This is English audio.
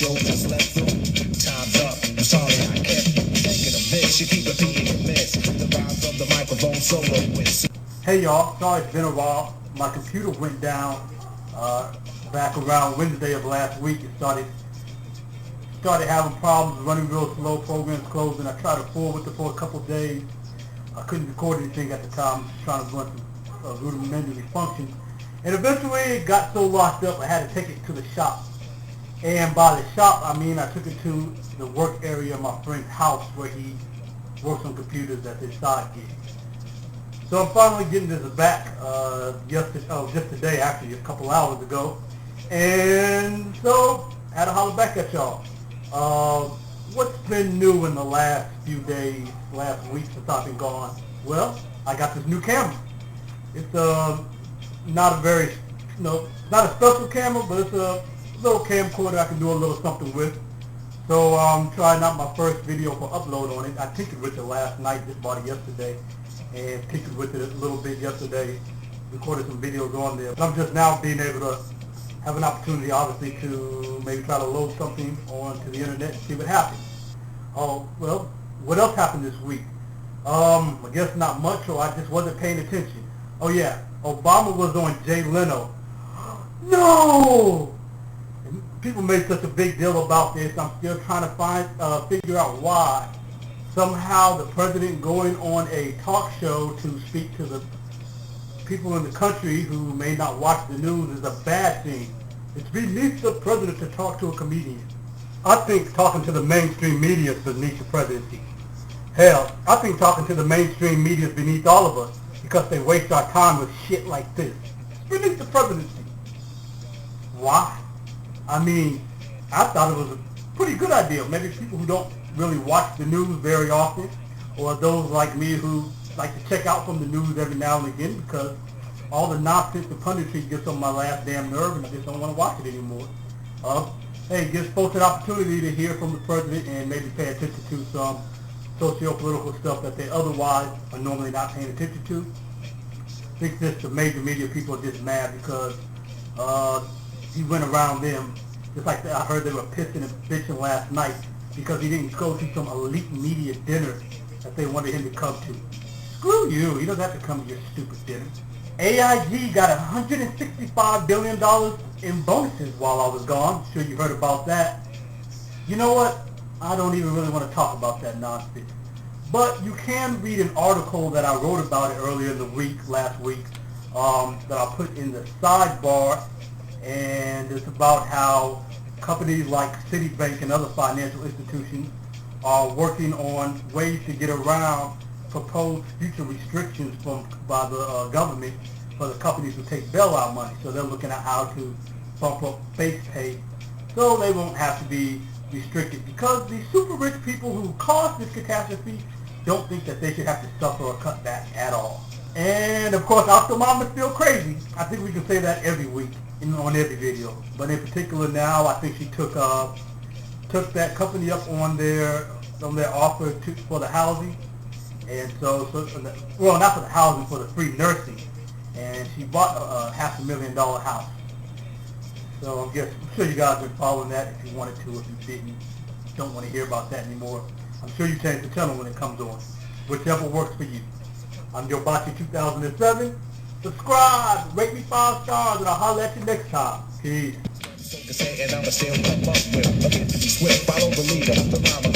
show that's left through. Time's up, I'm sorry I kept thinking of this. You keep repeating your miss. The rise of the microphone soloist. Hey y'all, sorry it's been a while. My computer went down back around Wednesday of last week. It started having problems, running real slow, programs closing. I tried to forward it for a couple days. I couldn't record anything at the time, just trying to run some rudimentary functions. And eventually it got so locked up I had to take it to the shop. And by the shop, I mean I took it to the work area of my friend's house where he works on computers at his side gig. So I'm finally getting this back just today, actually, a couple hours ago. And so, I had to holler back at y'all. What's been new in the last few days, last week since I've been gone? Well, I got this new camera. It's not a special camera, but it's a little camcorder I can do a little something with. So I'm trying out my first video for upload on it. I tinkered with it last night, just bought it yesterday, and tinkered with it a little bit yesterday, recorded some videos on there. But I'm just now being able to have an opportunity, obviously, to maybe try to load something onto the internet and see what happens. Oh, well, what else happened this week? I guess not much, or I just wasn't paying attention. Oh yeah, Obama was on Leno. No! And people made such a big deal about this. I'm still trying to figure out why. Somehow the president going on a talk show to speak to the people in the country who may not watch the news is a bad thing. It's beneath the president to talk to a comedian. I think talking to the mainstream media is beneath the presidency. Hell, I think talking to the mainstream media is beneath all of us because they waste our time with shit like this. It's beneath the presidency. Why? I mean, I thought it was a pretty good idea. Maybe people who don't really watch the news very often, or those like me who like to check out from the news every now and again because all the nonsense and punditry gets on my last damn nerve and I just don't want to watch it anymore. Hey, it gives folks an opportunity to hear from the president and maybe pay attention to some socio-political stuff that they otherwise are normally not paying attention to. I think the major media people are just mad because he went around them, just like I heard they were pissing and bitching last night because he didn't go to some elite media dinner that they wanted him to come to. Screw you, he doesn't have to come to your stupid dinner. AIG got $165 billion in bonuses while I was gone. I'm sure you heard about that. You know what? I don't even really want to talk about that nonsense. But you can read an article that I wrote about it earlier in the week, last week, that I put in the sidebar, and it's about how companies like Citibank and other financial institutions are working on ways to get around proposed future restrictions by the government for the companies who take bailout money. So they're looking at how to bump up base pay so they won't have to be restricted because the super rich people who caused this catastrophe don't think that they should have to suffer a cutback at all. And of course, our mama's still crazy. I think we can say that every week on every video. But in particular now, I think she took that company up on their offer for the housing. And so, well, not for the housing, for the free nursing. And she bought a $500,000 house. So I'm sure you guys have been following that if you wanted to. If you didn't, don't want to hear about that anymore, I'm sure you change the channel when it comes on. Whichever works for you. I'm Joe Bocci 2007. Subscribe, rate me 5 stars, and I'll holler at you next time. Peace. And I'ma still come up with a 50 swift, follow the leader, the mama